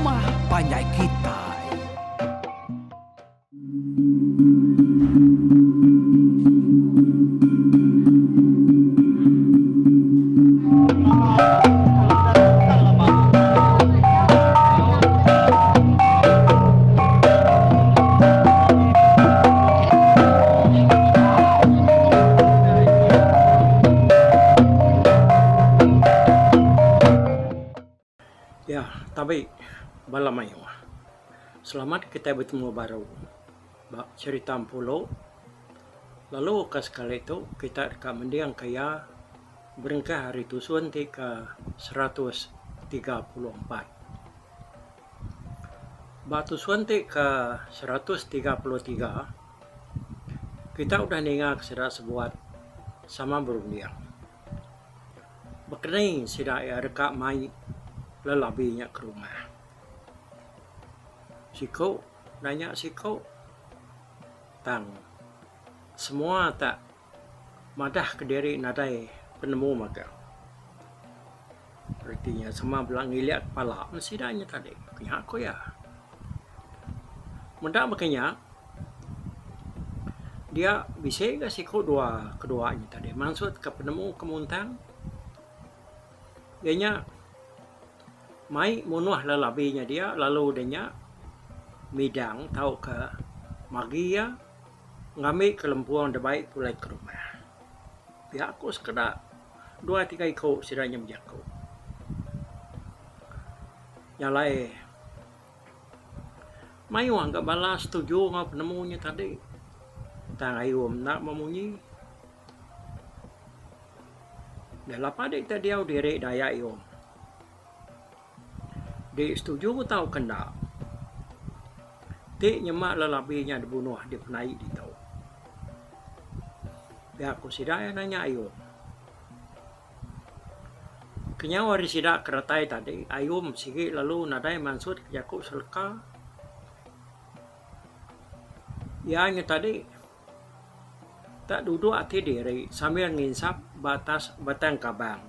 Rumah Panjai Kitai. Ya, tapi balamayo. Selamat kita bertemu baru. Cerita pulau. Lalu sekali itu kita akan mendiang kaya berengkah hari tusuan ke 134. Batu suanti ke 133 kita udah nengak sudah sebuat sama berundiang. Bekenai sudah ya rekak mai lelabinya ke rumah. Siko nanya siko tang semua tak madah ke diri nadai penemu maka. Artinya semua belang ngiliat kepala mesti danya tadi. Kenya aku ya. Mendak makanya dia bisa ke siko keduanya tadi. Maksud ke penemu kemuntang dianya mai munuh lelabinya dia lalu denya midang tahu ke magia ngambil kelempuan debaik pulai ke rumah. Pihak aku sekedar 2-3 ikut sidanya menjaku. Nyalai mayu anggap balas setuju ngau penemunya tadi. Tang ayum nak memunyi. Dah lapa dek tadi au diri daya ayum. Dek setuju tahu kena. Dek nyemak lelabinya dibunuh di penai di tahu. Ya aku sidaya nanya ayum. Kenya wari sidak keratai tadi ayum sigi lalu nadai mansud yaku selka. Ya nya tadi tak duduk hati diri sambil nginsap batas batang kabang.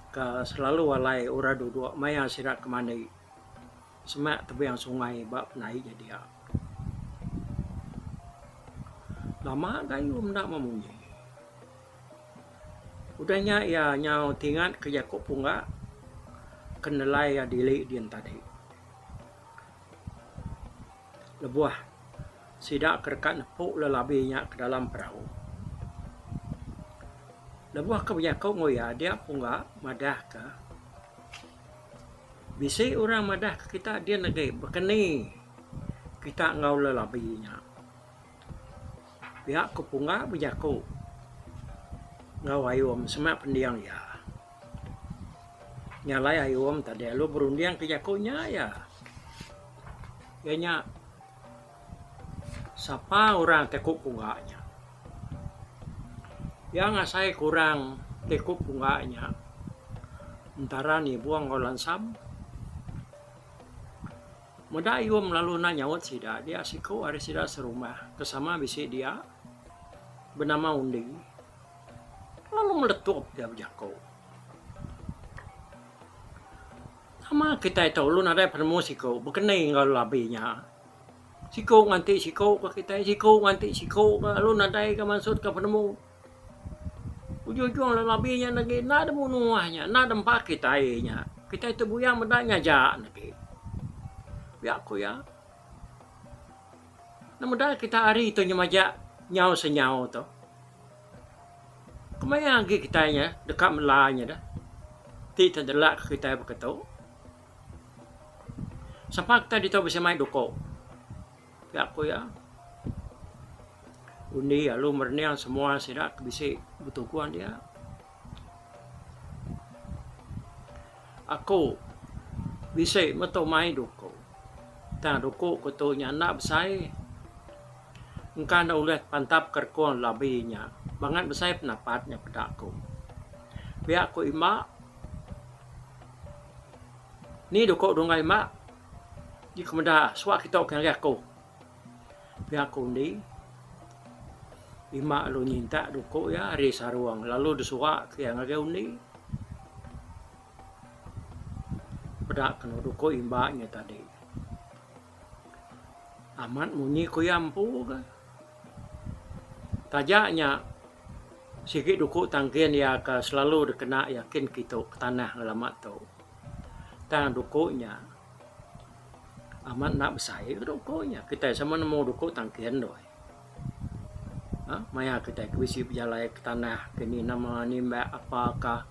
Ke selalu walai ura duduk maya sidak kemana semak tepi yang sungai bak naik jadi ya. Lama gayum nak memunyi. Udahnya ya nyau tingat ke Yakub punga kenelai ya dili dian tadi. Lebuah sidak kerkat nepuk lelabinya ke dalam perahu. Lebuah ke Yakub ngoya dia punga madah ke. Bisi orang madah ke kita dia negeri berkeni kita ngau lelabinya. Pihak kepunga berjaku ngau ayum semak pendiang ya. Nyalai ayum tadi lu berundiang ke jakunya ya. Kayaknya siapa orang tekuk punganya. Yang asai kurang tekuk punganya. Antara nih buang ngolan sam. Muda ayum lalu nanyawat sida dia siku hari sida serumah kesama bisi dia bernama Undi. Lalu meletup dia berjaku. Sama kita itu lu nadai penemu siko berkenai ngau labinya. Siko nganti siko ke kita siko nganti siko ke lu nadai ke maksud ke penemu. Ujung-ujung labinya lagi nada bunuhnya nada empat kita nya. Kita itu buyang mendaknya jak lagi. Biar aku ya. Namun dah kita hari itu nyamajak nyau senyau tu. Kemana lagi kitanya dekat melanya dah. Tidak terdelak kita berketuk. Sampai kita ditahu bisa main dukuk. Ya aku ya. Undi lalu merniang semua sidak bisa bertukuan dia. Aku bisa metu main dukuk. Tak dukuk ketunya nak besai. Engkau dah ulet pantap kerkuan labinya. Bangat besar pendapatnya pada aku. Biar aku imak. Ni dukuk dungai mak. Di kemudah suak kita akan aku. Biar aku ni. Imak lu nyinta dukuk ya hari saruang. Lalu disuak ke yang agak ni. bedak kena duko imbaknya tadi. Amat munyi ku yampu ka. Tajaknya sikit duko tangkian ya ka selalu dikena yakin kita ke tanah ngelamat tu. Tang dukonya amat nak bersaing dukonya. Kita sama nemu duko tangkian doi. Maya kita kuisi berjalan ke tanah kini nama ni apakah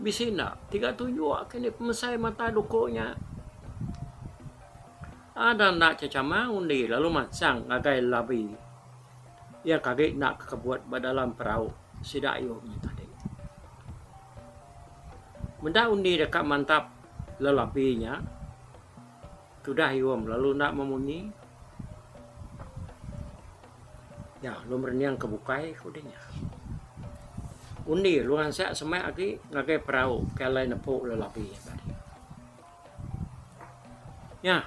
bisina 37 kini pemesai mata dukonya ada nak cacama undi lalu macang ngagai labi ya kaget nak kebuat dalam perahu sidak ayuhnya tadi benda undi dekat mantap lelabinya sudah iwam lalu nak memunyi ya lu merniang kebukai kudinya undi luan sak semai lagi ngagai perahu kalai nepuk lelabi tadi ya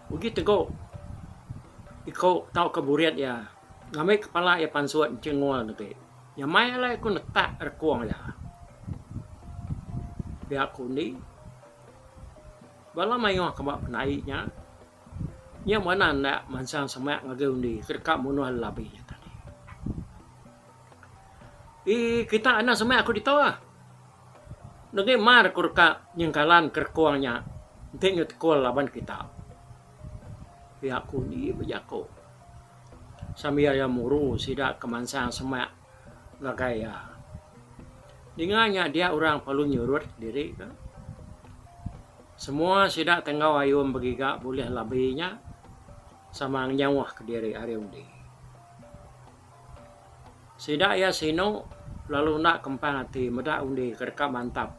ugi tego iko tau keburiat ya ngamai kepala ya pansuat cengol nanti ya mai lai ku netak rekuang ya pihak kuning bala mayo kabak penainya nya mana nak mansang semak ngagai undi kerkap munuh labi tadi kita anak semak aku ditawa nage mar kurka nyengkalan kerkuangnya tengok kol laban kita pihak kundi bejako sambil ya muru sidak kemansang semak ngagai ya dengannya dia orang palu nyurut diri kan semua sidak tengau ayum begiga boleh labinya sama nyawah ke diri hari undi. Sidak ya sino lalu nak kempang hati medak undi kerka mantap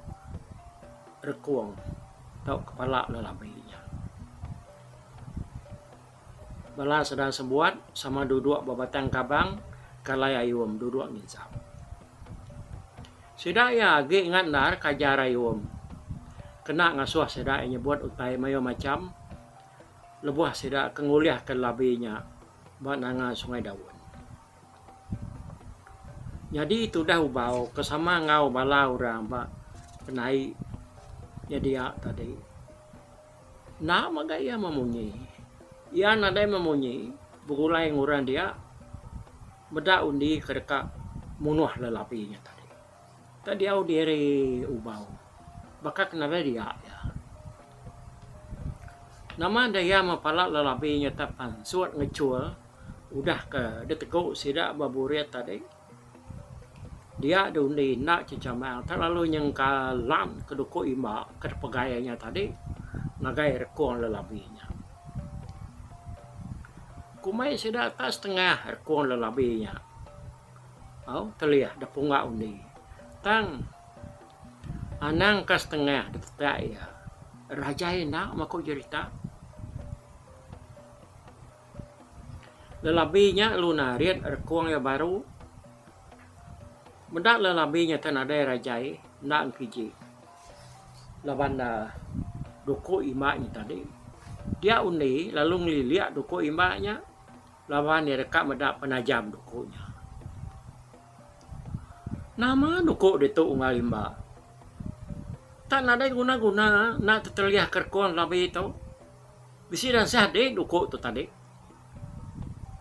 rekuang tau kepala lelabinya. Bala sedang sebuat sama duduk babatang kabang kalai ayum duduk nginsap. Sidak ya agi ingat nar kajar ayum. Kena ngasuh sedak nyebut utai mayo macam lebuh sedak kenguliah ke labinya buat nanga sungai daun. Jadi itu dah ubau kesama ngau bala orang ba penai jadi tadi. Nak magaya memunyi. Ia nadai memunyi bukulai nguran dia beda undi kereka munuh lelapinya tadi. Tadi au diri ubau. Baka kenapa dia ya. Nama daya mapalak lelabinya tapan suat ngecul udah ke deteguk sidak baburiat tadi. Dia dundi nak cicamang terlalu nyengkalan keduku imba kerpegayanya tadi nagai rekuang lelabinya. Kumai sidak tas tengah rekuang lelabinya. Terlihat dapunga undi. Tang anang kas tengah detak ya raja nak mako cerita lelabinya lunariat rekuang ya baru mendak lelabinya tan ada raja nak kiji laban duko imaknya tadi dia undi lalu ngeliat duko imaknya lawan dia dekat mendak penajam dukonya nama duko detu ungal imba tak ada guna-guna nak terlihat kerkuan labi itu. Bisi dan sahde duko tu tadi.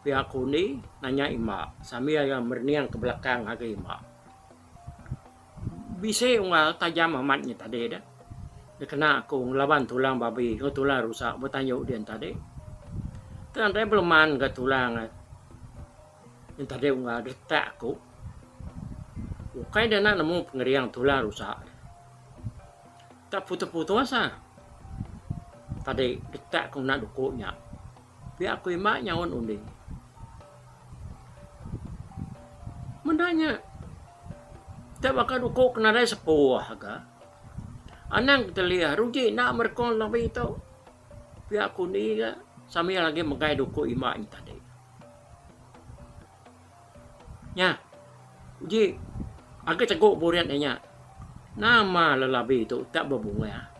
Pihak kuning nanya ima, sambil yang berniang ke belakang agak ima. Bisi ungal tajam amatnya tadi dah. Dia kena aku ngelaban tulang babi, ke tulang rusak, bertanya dia tadi. Tanda belum man ke tulang. Yang tadi ungal detak aku. Bukai dia nak nemu pengeriang tulang rusak. Tak putus-putus asa. Tadi detak kau nak dukuknya. Biar aku imak nyawan undi. Mendanya. Tak bakal dukuk kena dah sepuah aga. Anang kita lihat rugi nak merkong lebih itu. Biar aku ni ga sambil lagi megai dukuk imak ni tadi. Nya. Uji. Agak teguk buriannya. Nama lelabi itu tak berbunga.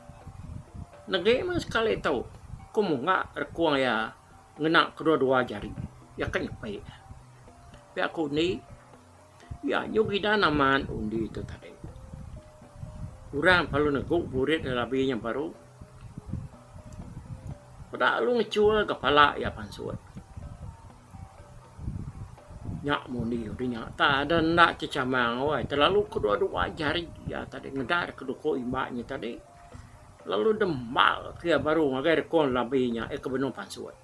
Negeri mas sekali tahu. Kumu ngak rekuang ya ngenak kedua-dua jari. Ya kan nyepai. Tapi aku ni Ya, nyugida naman undi itu tadi. Urang palu neguk burit labinya baru. Pada lu ngecul kepala ya pansuat. Nyak mundi udah nyata dan nak cecamang wai terlalu kedua-dua jari ya tadi ngedar kedua imbaknya tadi. Lalu demak kia baru ngagai kon labinya kebenon pansuat.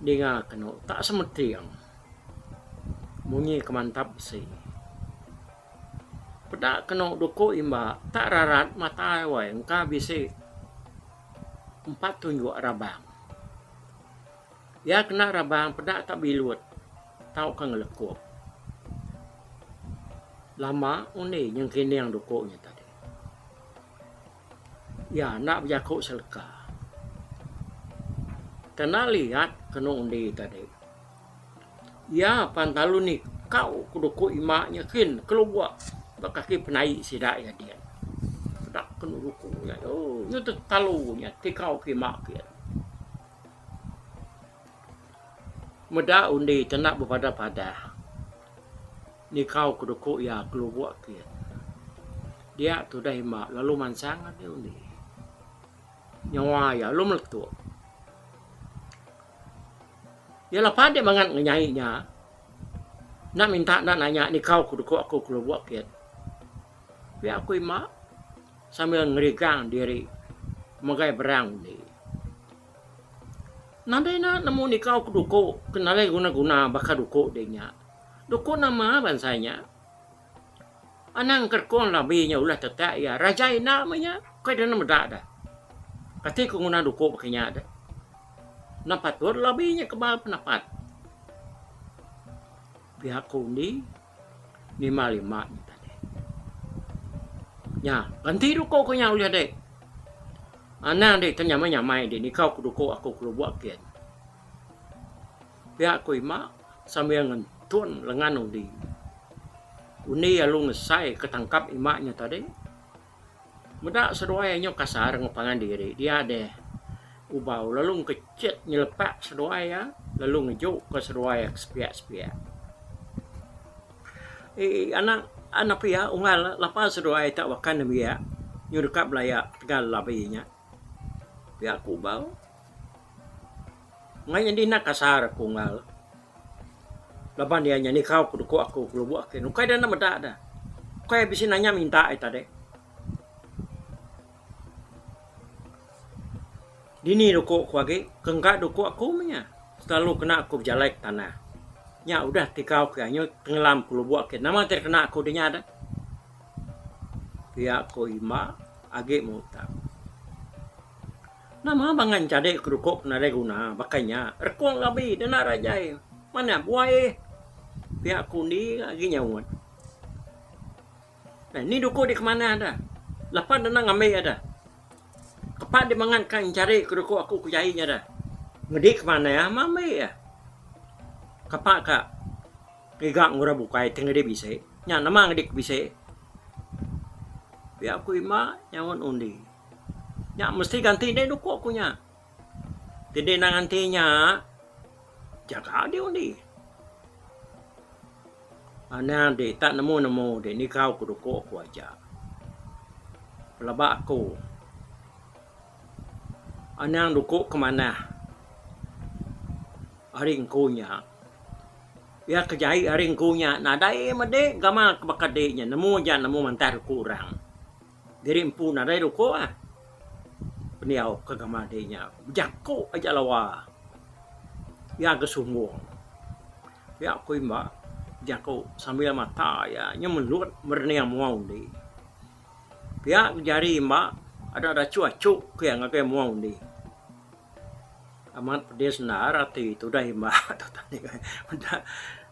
Dia kena tak semetiang. Munyi kemantap sih. Pada kena doko imba tak rarat mata wai engkau bisa 4 tunjuk rabang. Ya kena rabang pada tak bilut. Tahu kan lekuk. Lama unik yang kini yang dokoknya tadi. Ya nak berjakuk seleka. Kena lihat kena undi tadi. Ya pantalu ni kau kudukuk imaknya kin keluar. Kaki penai sidak ya dia. Tak kena rukuknya. Oh, itu talunya tikau kimak ya. Meda undi tenak berpada-pada. Ni kau kudukuk ya keluar kia. Dia tu dah imak lalu mansangan dia undi. Nyawa ya lu meletup. Ya lepas dia mangan nyanyinya. Nak minta nak nanya ni kau kudukuk aku keluar kia. Ya aku imak sambil ngerigang diri magai berang ni. Nanti nak nemu ni kau kudukuk kenalai guna-guna bakal dukuk dia. Dukuk nama bansanya. Anang kerkon labinya ulah tetak ya rajai namanya kau dah nama dah. Kati ku guna dukuk pakainya dah. Nampak tu labinya kebal penapat. Pihak ku ni 55 ni. Ya, ganti dukuk ko nya ulihat dek. Anang dek tanya nyamai dek ni kau kudukuk aku keluar kian. Pihak ko ima sambil ngentun lengan undi. Uni ya lu ngesai ketangkap imaknya tadi. Muda seduayanya kasar ngepangan diri. Dia deh ubau lalu ngecet nyelepak seduaya lalu ngejuk ke seduaya sepiak-sepiak. Anak pia ungal lepas sedoa tak wakan dia nyurkap layak tegal labinya. Pia aku bau. Nganya di nak kasar aku ungal. Laban dia nyanyi kau kudukuk aku keluar ke. Nukai dah nama dak dah. Kau bisa nanya minta tadi. Dini dukuk aku lagi. Kengkak dukuk aku punya. Selalu kena aku berjalek tanah. Ya udah tikau kayaknya tenggelam keluar ke. Nama terkena aku dia ada. Pihak ko ima age muta. Nama bangan cade kerukuk na reguna bakanya. Rekong labi dana rajai. Mana buai. Pihak ko ni age nyawon. Nah ni duko di kemana ada? Lapan dana ngambil ada. Kepak di mangan kan cari kerukuk aku kujainya ada. Ngedik kemana ya? Mame ya. Kapak kak ngigak ngura bukai tengah dia bisa. Nya nama ngedik bisa. Biar aku ima nyawon undi. Nya mesti ganti deh dukuk aku nya. Tidak nak gantinya jaga dia undi. Ana deh tak nemu deh ni kau kudukuk aku aja. Pelabak aku. Ana dukuk kemana? Aring kunya. Ya kejai aring kunya. Nadai made gamal kebakadenya. Nemu mantar kurang. Diri empu nadai duko ah. Peniau kegamadenya. Jako aja lawa. Ya kesungguh. Ya aku imba. Jako sambil mata ya. Nya melut merniang mau di. Ya jari imba. Ada cuacuk ke yang agak mau di. Amat pedes narati itu dah imba.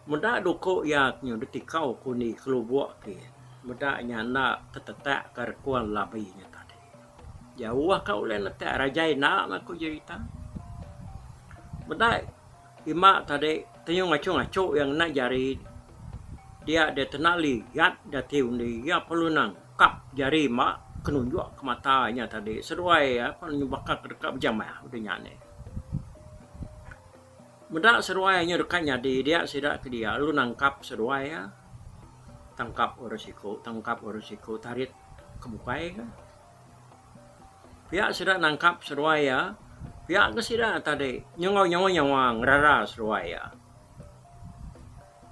Muda doko ya nyo detikau kuni keluar ke. Muda nyana ketetak kerkuan labinya tadi. Jauh kau len letak rajai nak aku cerita. Muda ima tadi tenyo ngaco yang nak jari dia ada tenali yat dati undi ya perlu nang kap jari mak kenunjuk ke matanya tadi. Seruai ya kalau nyubakak dekat berjamaah udah nyane. Mendak seruainya dekatnya di dia sidak ke dia, lu nangkap seruai ya, tangkap resiko, tarik kebukai kan. Pihak sidak nangkap seruai ya, pihak ke sidak tadi nyawang ngerara seruai ya.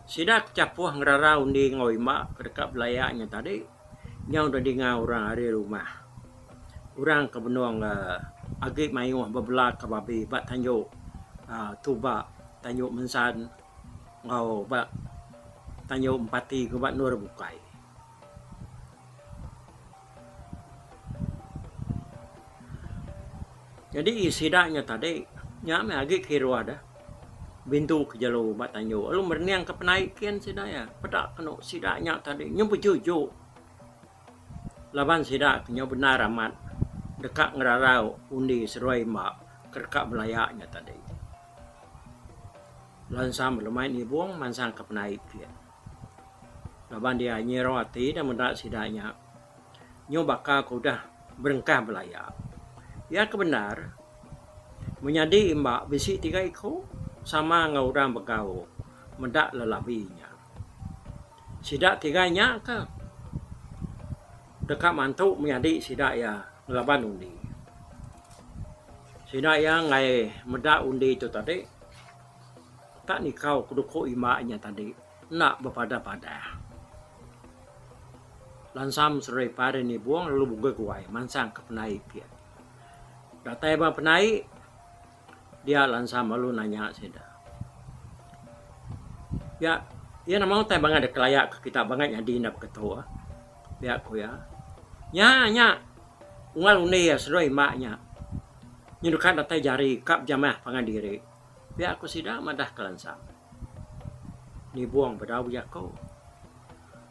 Sidak capuh ngerara undi ngoi mak dekat belayaknya tadi, nyau udah dingau orang hari rumah. Orang ke benuang agak mayuh berbelak ke babi bat tanjuk tuba tanjuk mensan ngau bat tanjuk empati ke bat nur bukai. Jadi sidaknya tadi nyame agak kira ada bintu ke jalur bat tanjuk. Lalu merniang ke penaikan sidaknya pedak kena sidaknya tadi nyumpu jujuk. Laban sidak nyo benar amat dekat ngerarau undi seruai mak kerkak belayaknya tadi. Lansam bermain di buang mansang ke penaik dia. Laban dia nyero hati dan mendak sidaknya. Nyo bakal kudah berengkah belayak. Ya kebenar menyadi imbak besi 3 ekor sama ngaurang begau mendak lelabinya. Sidak 3-nya ke dekat mantuk menyadi sidak ya ngelaban undi. Sidak ya ngai mendak undi itu tadi tak nikau kuduko imaknya tadi nak berpada-pada. Lansam serai pada ni buang lalu buga kuai mansang ke penaik dia. Datai bang penaik dia lansam lalu nanya seda. Ya, ia nama tay bang ada kelayak ke kita banget yang dinap ketua. Biar ku ya. Nya, ungal une ya serai maknya. Nyudukan datai jari kap jamah pangan diri. Biar aku sidak madah kelansam. Ni buang bedau jako.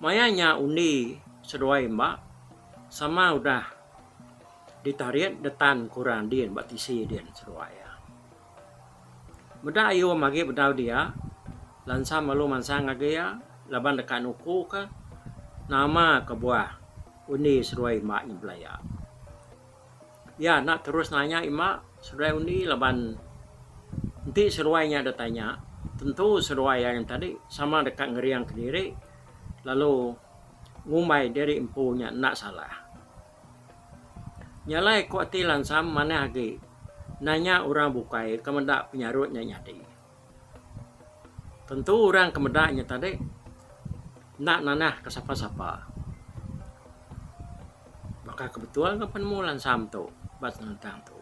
Mayanya undi seruai mak sama udah ditarian detan kurang dien batisi dien seruai. Beda ayu magi bedau dia lansam malu mansang agaya laban dekat nuku ka nama kebuah undi seruai mak belaya. Ya nak terus nanya imak seruai undi laban nanti seruainya ada tanya, tentu seruai yang tadi sama dekat ngeriang ke diri, lalu ngumai dari empunya nak salah. Nyalai kuati lansam mana lagi, nanya orang bukai kemendak penyarutnya nyadi. Tentu orang kemedaknya tadi nak nanah ke sapa-sapa. Maka kebetulan ke penemu lansam tu, bas nantang tu.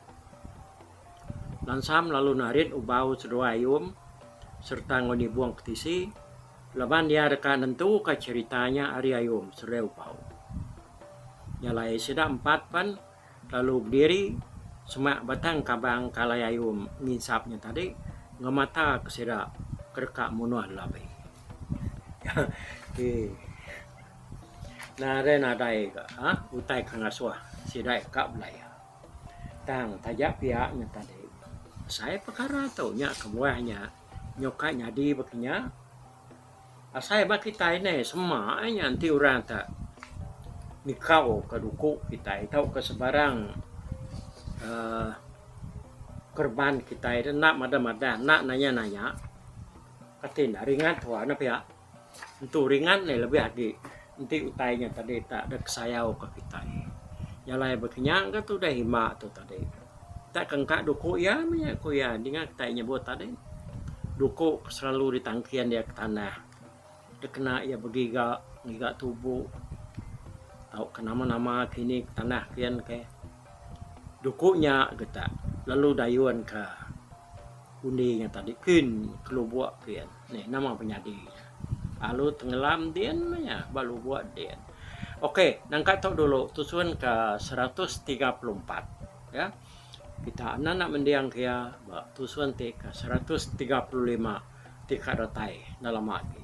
Lansam lalu narit ubau seruayum serta ngoni buang ketisi. Laban dia dekat nentu ke ceritanya ari ayum sereu ubau. Nyalai sedak 4 pan lalu berdiri semak batang kabang kalai ayum nginsapnya tadi ngemata ke sedak kerkak munuh labai. Nah renadai ke utai kangaswah sidai kak belaya. Tang tajak pihaknya tadi. Saya perkara tu nya kebuahnya nyokanya di bakinya. Saya bak kita ini semuanya nanti orang tak nikau keduku kita tahu ke sebarang korban kita itu nak mada-mada nak nanya-nanya katin ringan tua na pihak untuk ringan nih lebih lagi nanti utainya tadi tak ada kesayau ke kita. Yang lain bakinya kan tu dah himak tu tadi. Tak kengkak duku ya punya ku ya dengan kita nyebut tadi duku selalu ditangkian dia ke tanah dia kena ya begiga tubuh tahu ke nama-nama kini ke tanah kian ke dukunya kita lalu dayuan ke undinya tadi kin kelubuak kian nih nama penyadi lalu tenggelam dia namanya baru buat dia. Oke, nangkat tahu dulu tujuan ke 134 ya. Kita anak mendiang kia tujuan ke 135 tika datai dalam lagi.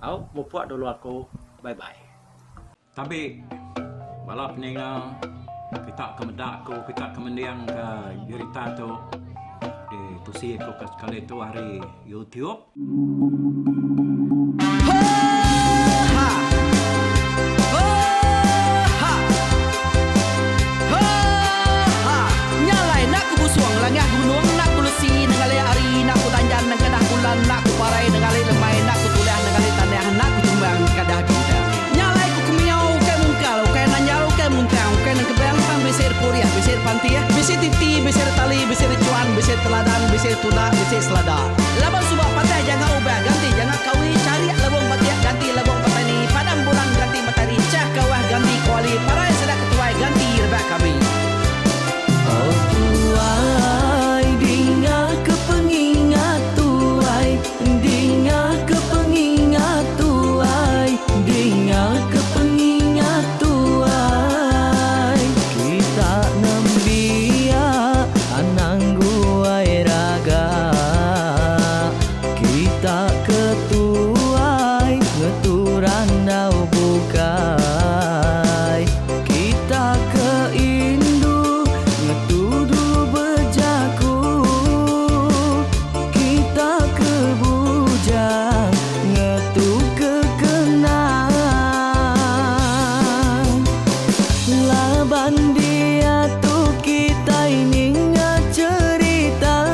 Au mupuak dulu aku bye bye. Tapi balap ninga kita kemedak aku kita kemendiang ke cerita tu di tusi aku kali itu hari YouTube. Nyalai nak ku busuang langah gunung nak ku lesi nengalai ari nak ku tanjan nang kedah teladan bisi tuna bisi selada. Labang subak patah jangan ubah ganti jangan kawi cari labang batiak ganti labang petani padam bulan ganti matahari cah kawah ganti kuali parai sedak ketuai ganti rebak kami. Oh tuai dinga kepengingat tuai dinga kepengingat tuai dinga kepengingat tuai kita nembia anang guai raga kita ketuai ngeturan dau bukai kita keindu ngetudu bejaku kita kebujang ngetu kekenang laban dia tu kita ini cerita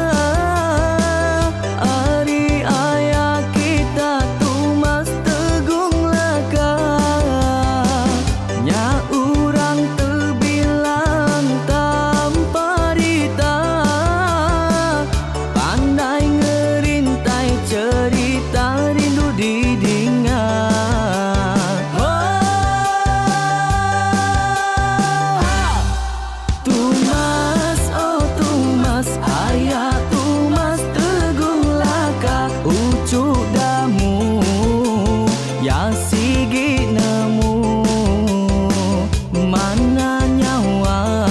ari ayah kita tu mas tegung laka nya urang terbilang tanpa rita pandai ngerintai cerita rindu didingat. Tumas oh tumas ayah tumas teguh laka ucuk damu ya sigi nemu mana nyawa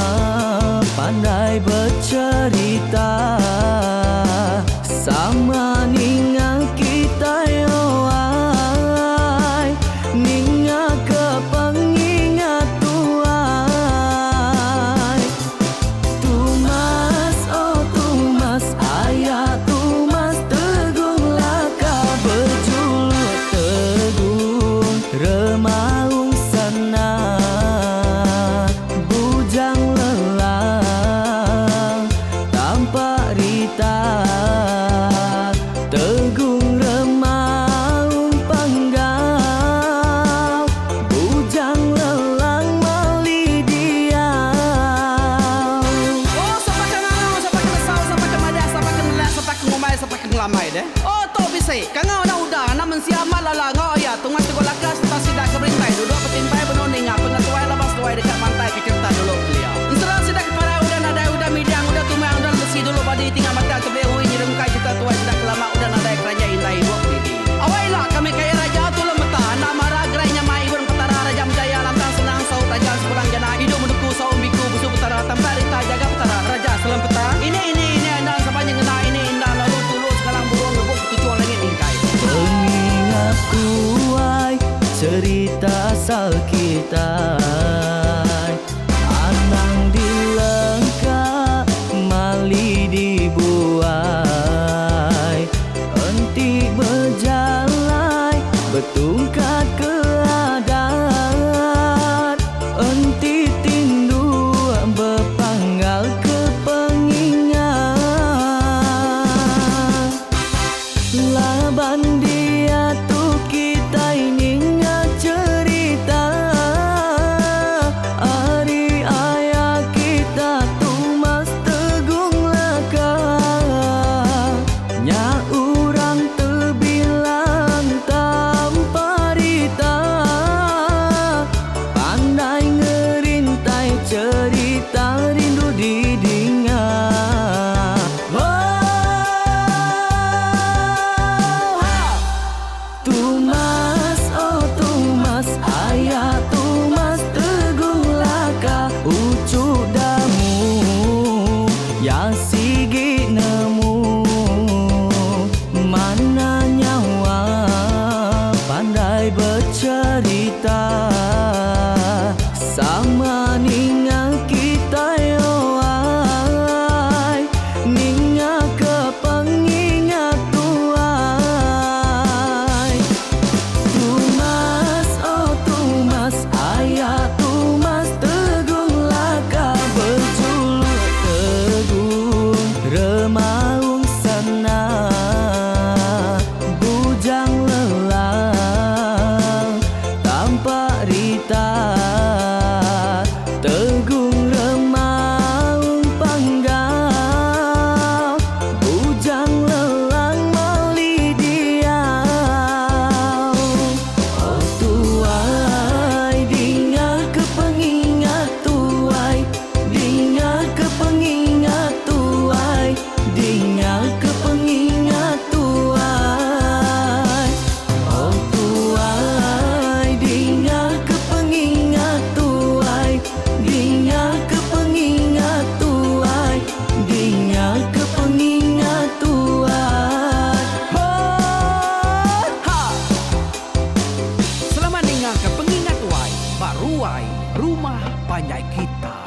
pandai bercerita sama ninga kita yoai ninga kepengingat tuai. Tumas oh tumas ayah tumas teguh laka berjuluk teguh remaung sana bujang lelang tanpa rita tegung remaung panggau bujang lelang mali diau. Oh, siapa kenal, siapa kesal, siapa kemadah, siapa kenelah, siapa ngomai, siapa ngelamai deh. Oh, to bisi, kangau na udah, namun siapa lala ngau ya, tungas tegol lakas, tak sidak keberintai, duduk petintai benoning, pengatuai labas tuai dekat pantai kecerita dulu beliau. Setelah sidak para udah midang, udah tumang, udah besi dulu badi tinggal mata kebehui nyirum kai kita tuai sidak lama udah nadai kerajaan indai buat didi. Awailah kami kaya raja tu lemeta, nama ragrainya mai burung petara raja menjaya lantang senang saut raja sepulang jana hidup menduku saum biku busu petara tanpa rita jaga petara raja selam peta. Ini anda sepanjang ngena ini indah lalu tulus kalang burung ngebuk tujuan langit ingkai. Pengingat kuai cerita asal kita anang dilengkap mali dibuai enti berjalan betungkat ke adat enti tindu berpanggal ke pengingat laban dia tu kita ini cerita ari ayah kita tu mas tegung laka nya urang terbilang tanpa rita pandai ngerintai cerita rindu didingat. Tumas oh tumas ayah tumas teguh laka ucuk damu ya sigi nemu mana nyawa pandai bercerita sama ninga kita yoai ninga kepengingat tuai. Tumas oh tumas ayah tumas teguh laka berjuluk teguh remaung sana bujang lelang tanpa sesuai rumah panjai kita.